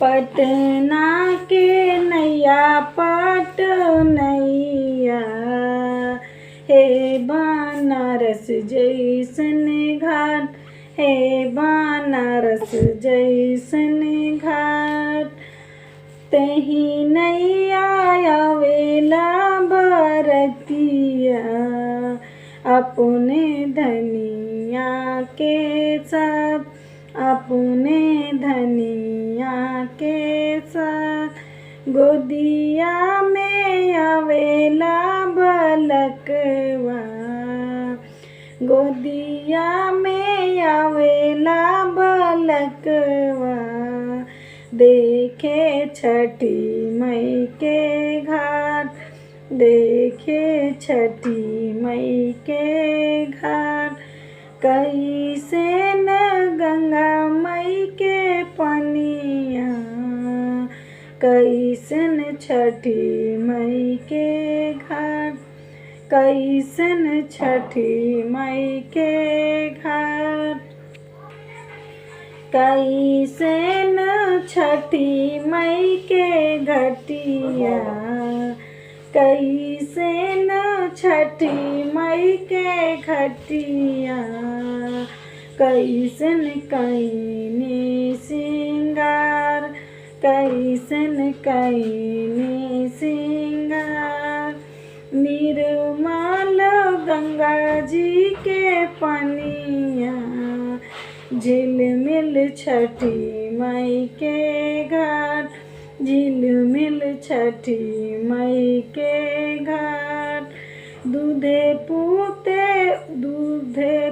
पटना के नैया पटनैया, हे बनारस जैसन घाट, हे बनारस जैसन घाट। तही नैया आवेला बरतिया, अपने धनिया के साथ, अपने धनिया के साथ। गोदिया में आवेला बलकवा, गोदिया में आवेला बलकवा। देखे छठी मई के घाट, देखे छठी मई के घाट। कैसन गंगा मई के पनिया, कैसन छठी मई के घाट, कैसन छठी मई के घाट। कैसन छठी मई के घटिया, कैसन छठी मई के घटिया। कैसन कैनी सिंगार, कैसन कैनी सिंगार। निर्मल गंगा जी के पनिया, झिलमिल छठी मई के घाट, झिलमिल छठी मई के घाट। दूधे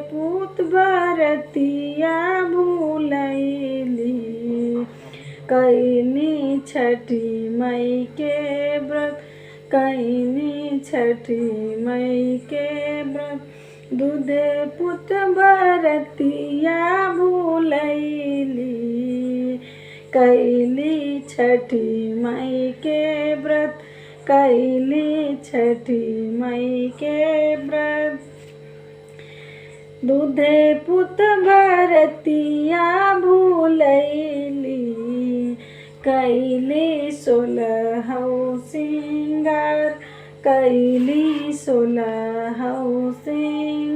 पूत बरतिया भूलैली, कैनी छठी मई के व्रत, कैनी छठी मई के व्रत। दूधे पूत बरतिया भूलैली, कैली छठी मई के व्रत, कैली छठी मई के व्रत। दूधे पूत बरतिया भूलैली, कैली 16 सिंगार, कैली 16 सिंगार।